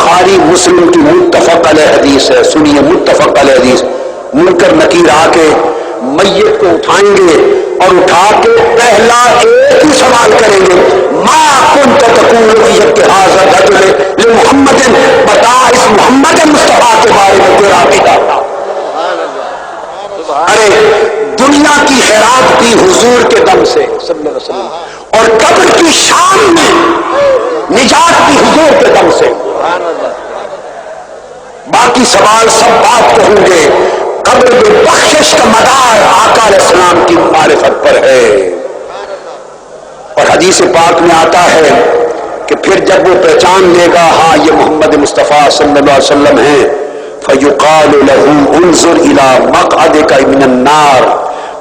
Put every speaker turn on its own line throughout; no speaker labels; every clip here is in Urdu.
بخاری مسلم کی متفق علیہ حدیث ہے. سنیے متفق علیہ حدیث. منکر نکیر آ کے میت کو اٹھائیں گے اور اٹھا کے پہلا ایک ہی سوال کریں گے, ما کنت تقول فی اتخاذ الرجل لمحمد, بتا اس محمد مصطفیٰ کے بارے میں تیرا عقیدہ. ارے دنیا کی خیرات کی حضور کے دم سے صلی اللہ علیہ وسلم, اور قبر کی شام میں نجات کی حضور کے دم سے. باقی سوال سب بات کو ہوں گے. قبر میں بخشش کا مدار آقا علیہ السلام کی معرفت پر ہے. اور حدیث پاک میں آتا ہے کہ پھر جب وہ پہچان لے گا ہاں یہ محمد مصطفیٰ صلی اللہ علیہ وسلم ہیں, فَيُقَالُ لَهُ انظُرْ إِلَى مَقْعَدِكَ مِنَ النَّارِ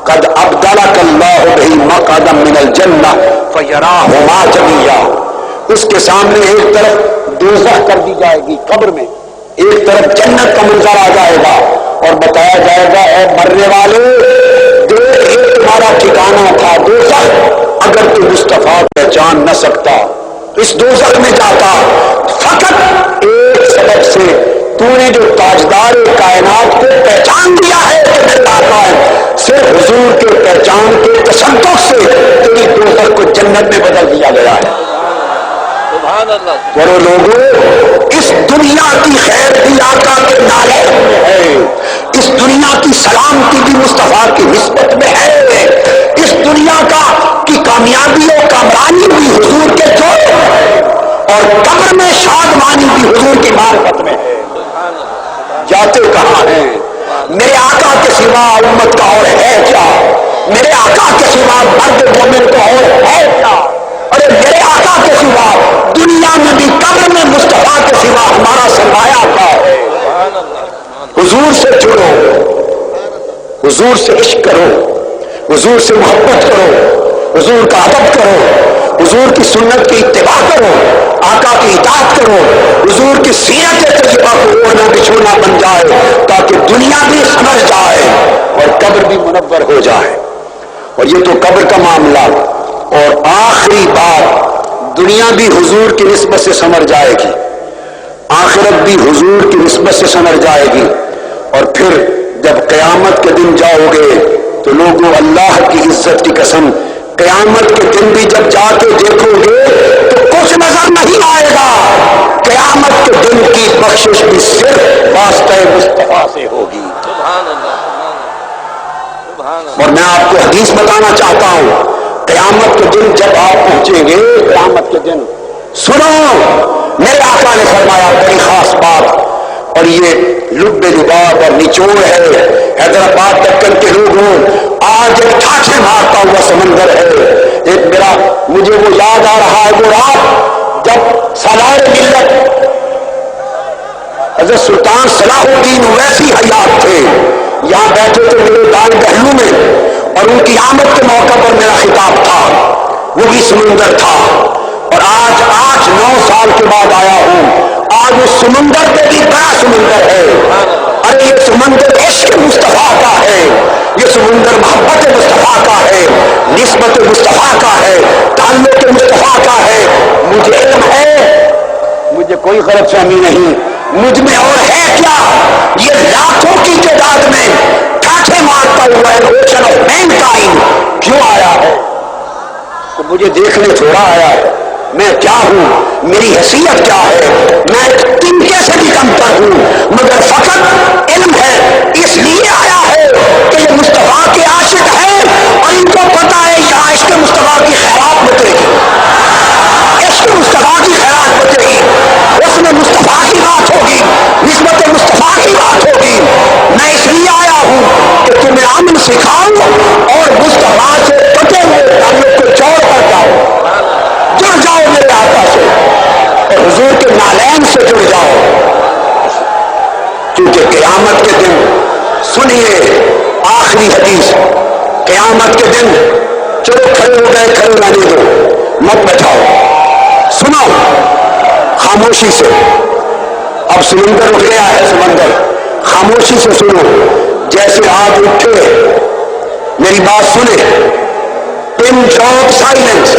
قَدْ أَبْدَلَكَ اللَّهُ بِهِ مَقْعَدًا مِنَ الْجَنَّةِ فَيَرَاهُمَا جَمِيعًا. اس کے سامنے ایک طرف دوزخ کر دی جائے گی قبر میں, ایک طرف جنت کا منظر آ جائے گا اور بتایا جائے گا اے مرنے والے دیکھ یہ تمہارا ٹھکانہ تھا دوزخ. اگر تو مصطفیٰ پہچان نہ سکتا اس دوزخ میں جاتا, فقط ایک سبب سے تو نے جو تاجدار کائنات کو پہچان دیا ہے کہ میرا آقا ہے, صرف حضور کے پہچان کے تصدق سے تیری دوزخ کو جنت میں بدل دیا گیا ہے. اور لوگوں اس دنیا کی خیر بھی آقا کے نالے میں ہے, اس دنیا کی سلامتی بھی مصطفیٰ کی نسبت میں ہے, اس دنیا کی کامیابی اور کامرانی بھی حضور کے جوڑے ہے, اور قبر میں شادمانی بھی حضور کی معرفت میں ہے. جاتے کہاں ہیں میرے آقا کے سوا امت کا اور ہے کیا, میرے آقا کے سوا مرد مومن کا اور ہے کیا, ارے میرے آقا کے سوا دنیا میں بھی قبر میں مصطفیٰ کے سوا ہمارا سرمایہ کیا ہے. حضور سے جڑو, حضور سے عشق کرو, حضور سے محبت کرو, حضور کا ادب کرو, حضور کی سنت کی اتباع کرو, آقا کی اطاعت کرو, حضور کی سیرت طیبہ کو اوڑھنا بچھونا بن جائے تاکہ دنیا بھی سمجھ جائے اور قبر بھی منور ہو جائے. اور یہ تو قبر کا معاملہ. اور آخری بات, دنیا بھی حضور کی نسبت سے سمجھ جائے گی, آخرت بھی حضور کی نسبت سے سمجھ جائے گی. اور پھر جب قیامت کے دن جاؤ گے تو لوگوں اللہ کی عزت کی قسم قیامت کے دن بھی جب جا کے دیکھو گے تو کچھ نظر نہیں آئے گا. قیامت کے دن کی بخشش بھی صرف واسطہ مصطفیٰ سے ہوگی. اور میں آپ کو حدیث بتانا چاہتا ہوں, قیامت کے دن جب آپ پہنچیں گے, قیامت کے دن سنو میرے آقا نے فرمایا بڑی خاص بات, اور یہ لب لباب اور نچوڑ ہے حیدرآباد دکن کے لوگوں, آج ایک ٹھاٹھے مارتا ہوا سمندر ہے. ایک میرا مجھے وہ یاد آ رہا ہے وہ رات جب سالار ملت حضرت سلطان صلاح الدین اویسی حیات تھے, یہاں بیٹھے تھے میرے دائیں پہلو میں, اور ان کی آمد کے موقع پر میرا خطاب تھا, وہ بھی سمندر تھا. اور آج 8-9 سال کے بعد آیا ہوں, آج اس سمندر پہ بھی بڑا سمندر ہے. ارے یہ سمندر عشق مصطفیٰ کا ہے, یہ سمندر محبت مصطفیٰ کا ہے, نسبت مصطفیٰ کا ہے, تعلق مصطفیٰ کا ہے. مجھے علم ہے, مجھے کوئی غلط فہمی نہیں, مجھ میں اور ہے کیا, یہ لاکھوں کی تعداد میں ٹھاٹھے مارتا ہوا ہے اوشن آف مین کائنڈ کیوں آیا ہے؟ تو مجھے دیکھنے تھوڑا آیا ہے. میں کیا ہوں, میری حیثیت کیا ہے, میں ایک تنکے سے بھی کمتر ہوں, مگر فقط علم ہے اس لیے آیا ہے کہ یہ مصطفیٰ کے عاشق ہیں اور ان کو پتا ہے یہاں عشق مصطفیٰ کی خیرات بچے گی, عشق مصطفیٰ کی خیرات بچے گی, اس میں مصطفیٰ کی بات ہوگی, نسبت مصطفیٰ کی بات ہوگی. میں اس لیے آیا ہوں کہ تمہیں امن سکھاؤں اور مصطفیٰ سے پٹے ہوئے تعلق کو جوڑ کر جاؤ, جڑ جاؤ میرے آقا سے اور حضور کے نالین سے جڑ جاؤ. کیونکہ قیامت کے دن سنیے آخری حدیث, قیامت کے دن چلو کھڑے ہو گئے, کھڑے رہنے دو, مت بیٹھاؤ, سنو خاموشی سے. اب سمندر اٹھ گیا ہے, سمندر خاموشی سے سنو, جیسے آپ اٹھے میری بات سنے, پن ڈراپ سائلنس,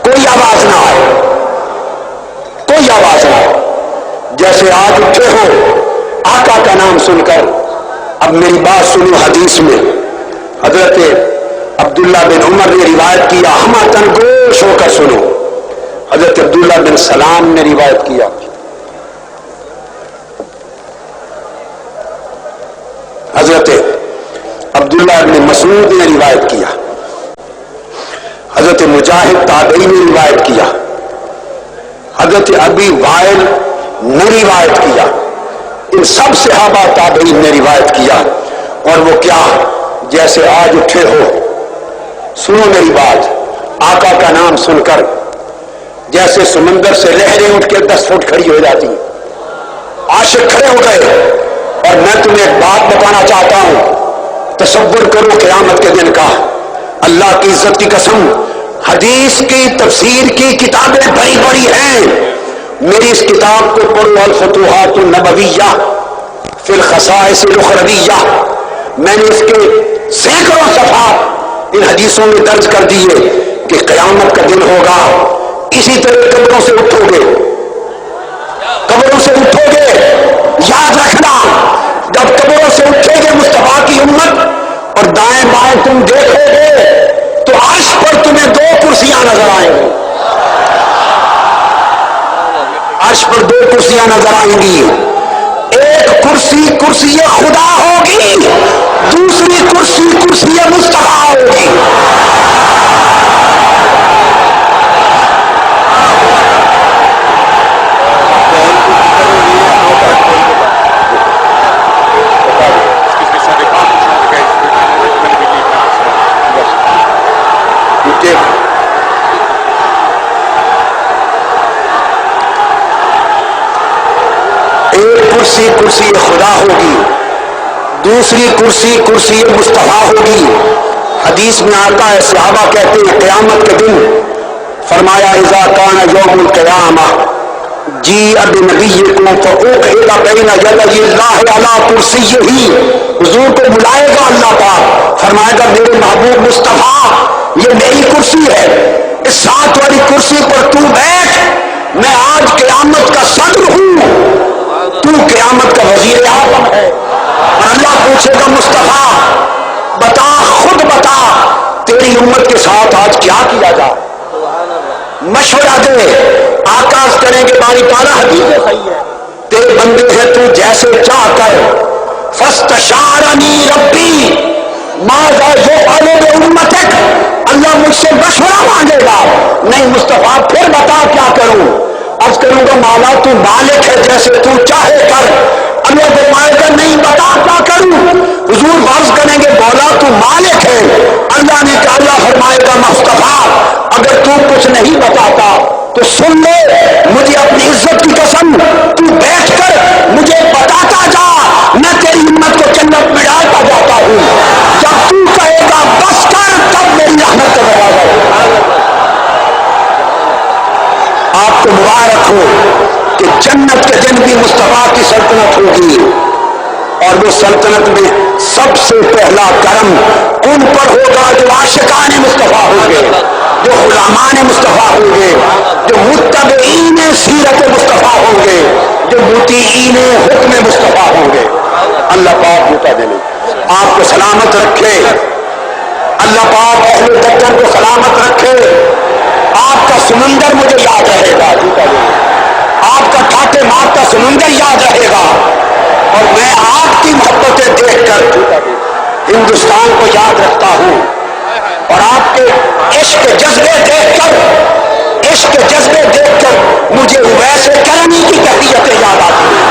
کوئی آواز نہ آئے, کوئی آواز نہ آئے. جیسے آج اٹھے ہو آقا کا نام سن کر. اب میری بات سنو. حدیث میں حضرت عبداللہ بن عمر نے روایت کیا, ہما تنگوش ہو کر سنو. حضرت عبداللہ بن سلام نے روایت کیا, حضرت عبداللہ بن مسعود نے روایت کیا, حضرت مجاہد تابعی نے روایت کیا, حضرت ابی وائل نے روایت کیا. ان سب صحابہ تابعین نے روایت کیا. اور وہ کیا, جیسے آج اٹھے ہو, سنو میری بات, آقا کا نام سن کر جیسے سمندر سے لہریں اٹھ کے 10 فٹ کھڑی ہو جاتی, عاشق کھڑے ہو گئے. اور میں تمہیں ایک بات بتانا چاہتا ہوں, تصور کرو قیامت کے دن کا. اللہ کی عزت کی قسم, حدیث کی تفسیر کی کتابیں بڑی بڑی ہیں. میری اس کتاب کو پڑھو, الفتوحات النبویہ فی الخصائص الاخرویہ. میں نے اس کے سینکڑوں صفحات ان حدیثوں میں درج کر دیے کہ قیامت کا دن ہوگا, اسی طرح قبروں سے اٹھو گے, قبروں سے اٹھو گے. یاد رکھنا, جب قبروں سے اٹھے گے مصطفیٰ کی امت اور دائیں بائیں تم دیکھو گے تو عرش پر تمہیں 2 کرسیاں نظر آئیں گی. عرش پر 2 کرسیاں نظر آئیں گی. ایک کرسی کرسی خدا ہوگی, دوسری کرسی کرسی مصطفیٰ ہوگی. کرسی کرسی خدا ہوگی, دوسری کرسی کرسی مصطفیٰ ہوگی. حدیث میں آتا ہے, صحابہ کہتے ہیں قیامت کے دن, فرمایا اذا کان یوم القیامہ جیء بنبیکم فاوقد بین یدی اللہ علی کرسیہ. حضور کو بلائے گا اللہ پاک, فرمائے گا میرے محبوب مصطفیٰ یہ میری کرسی ہے, اس 7 والی کرسی پر تو بیٹھ, میں آج قیامت کا صدر ہوں, تو قیامت کا وزیر اعظم ہے. اور اللہ پوچھے گا مصطفیٰ بتا, خود بتا تیری امت کے ساتھ آج کیا کیا جائے, مشورہ دے. آکاش کریں گے باری تعالیٰ حدیث صحیح ہے, تیرے بندے ہیں تو جیسے چاہ کر. فاستشارنی ربی ماذا یفعل بامتک, اللہ مجھ سے مشورہ مانگے گا. نہیں مصطفیٰ پھر بتا کیا کروں, عرض کروں گا مولا تو مالک ہے, جیسے تو چاہے کر. اللہ فرمائے گا نہیں بتا کیا کروں. حضور عرض کریں گے مولا تو مالک ہے. اللہ نے کہا, اللہ فرمائے گا مصطفیٰ اگر تو کچھ نہیں بتاتا تو سن لے, مجھے اپنی عزت کی قسم تو بیٹھ کر مجھے بتاتا جا, میں تیری امت کو جنت میں ڈالتا جاتا ہوں. جب تو کہے گا بس کر, تب میری رحمت کا دروازہ ہوگا. آپ کو مبارک ہو کہ جنت کے دن بھی مصطفیٰ کی سلطنت ہوگی, اور وہ سلطنت میں سب سے پہلا کرم ان پر ہوگا جو عاشقان مصطفیٰ ہوں گے, جو غلامان مصطفیٰ ہوں گے, جو متبعین سیرت مصطفیٰ ہوں گے, جو مطیعین حکم مصطفیٰ ہوں گے. اللہ پاک جوتا دینے آپ کو سلامت رکھے, اللہ پاک اہل دجن کو سلامت رکھے. آپ کا سمندر مجھے یاد رہے گا, آپ کا ٹھاٹے مارتا سمندر یاد رہے گا, اور میں آپ کی محبتیں دیکھ کر ہندوستان کو یاد رکھتا ہوں, اور آپ کے عشق کے جذبے دیکھ کر, عشق کے جذبے دیکھ کر مجھے اویس کرنی کی کیفیتیں یاد آتی ہیں.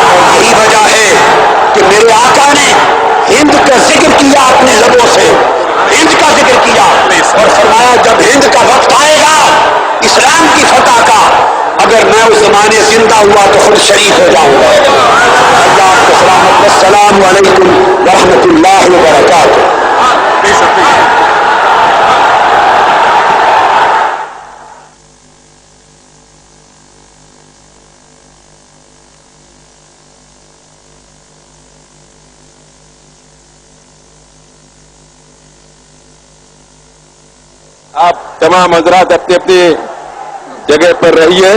اور یہی وجہ ہے کہ میرے آقا نے ہند کا ذکر کیا, اپنے لبوں سے ہند کا ذکر کیا, اور فرمایا جب ہند کا وقت آئے گا اسلام کی فتح کا, اگر میں اس زمانے زندہ ہوا تو خود شریک ہو جاؤں گا. اللہ آپ کو سلامت. السلام علیکم ورحمۃ اللہ وبرکاتہ.
آپ تمام حضرات اپنی اپنی جگہ پر رہیے.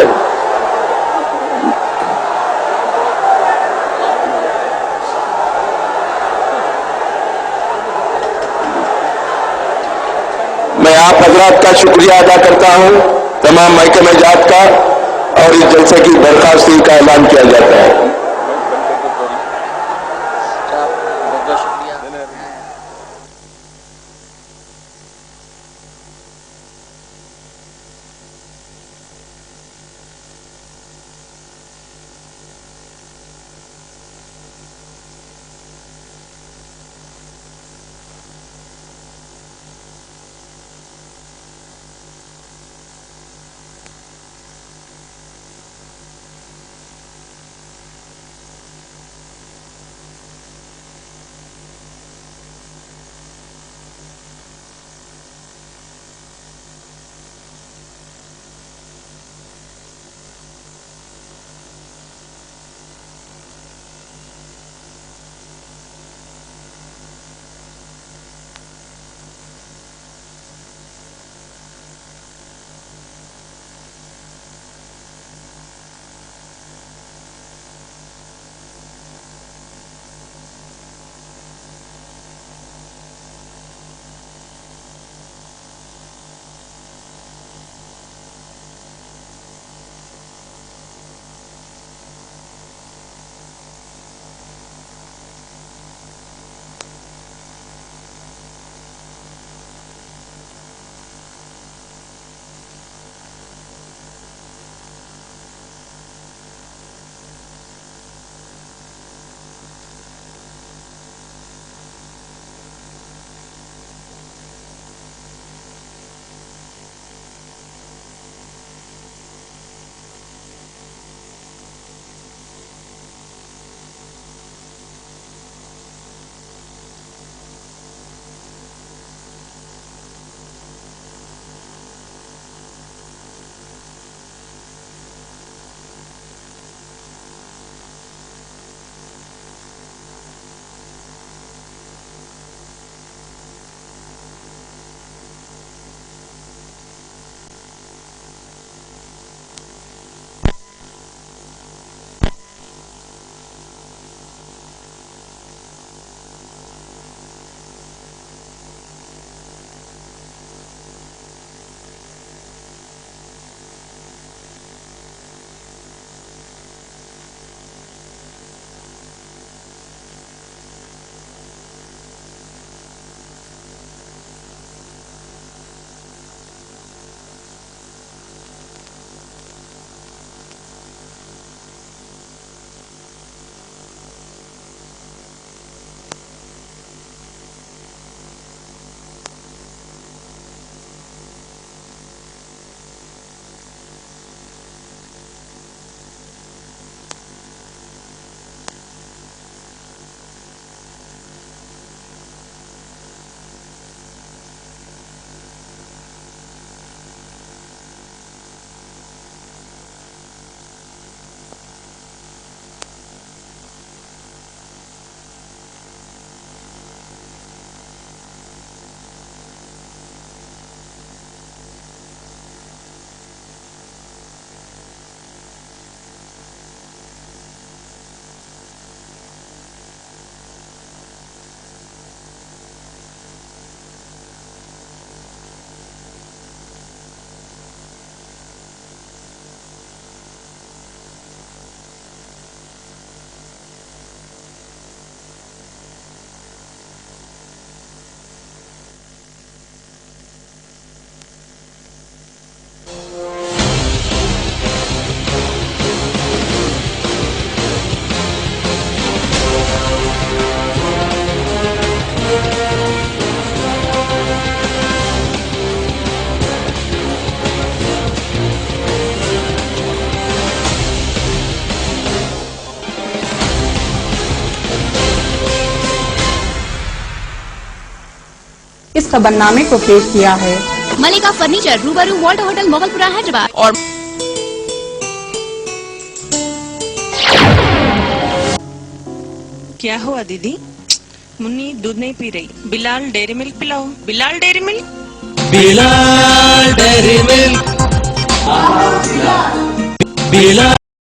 حضرات کا شکریہ ادا کرتا ہوں، تمام محکمہ جات کا، اور اس جلسے کی برخاستگی کا اعلان کیا جاتا ہے۔
اس خبرنامے کو پیش کیا ہے
ملکہ فرنیچر، روبرو والٹر ہوٹل، مغل پورہ، حیدرآباد۔ اور
کیا ہوا دیدی؟ منی دودھ نہیں پی رہی۔ بلال ڈیری ملک پلاؤ۔ بلال ڈیری ملک،
بلال ڈیری ملک، بلال